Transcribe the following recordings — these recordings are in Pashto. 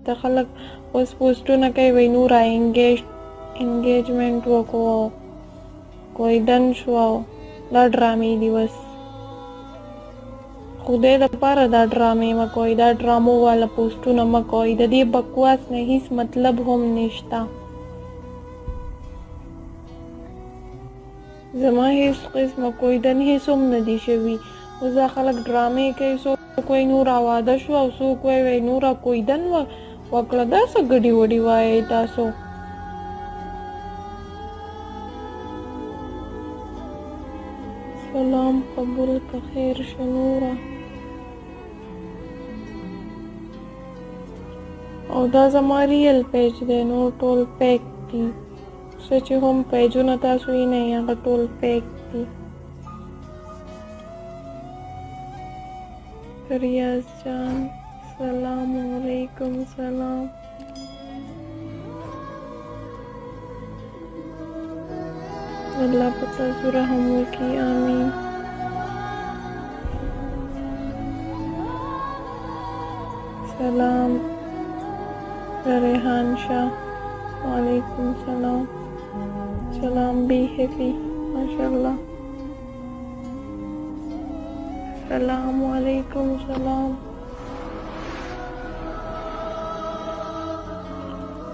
ته خلک اوس پوسټونه کوي وایي نوره انګیجمنټ وکړو کوئی ډن شو دا ډرامې دي بس خدای دپاره دا ډرامې مه کوئ دا ډرامو والا پوسټونه مه کوئ د دې بکواس نه هیڅ مطلب هم نشته زما هیڅ قسمه کوئی دن هیڅ هم نه دي شوي اوس دا خلک ډرامې کوي څوک وایي نوره واده شوه او څوک وایي نوره کوئی دن وکړه دا څه ګډې وډې وایئ تاسو سلام قبول که خیر شه نوره او دا زما ریل پیج دی نور ټول پیک دي څه چې هم پیجونه تاسو یې نه هغه ټول پیک دي ریاض جان سلام علیکم سلام الله په تاسو رحم وکړي آمین سلام ریحان شاه وعلیکم سلام سلام بی حفی ماشاءاللہ سلام علیکم سلام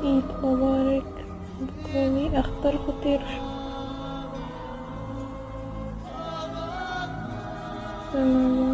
عید مبارک کولی اختر خو تیر شو سلام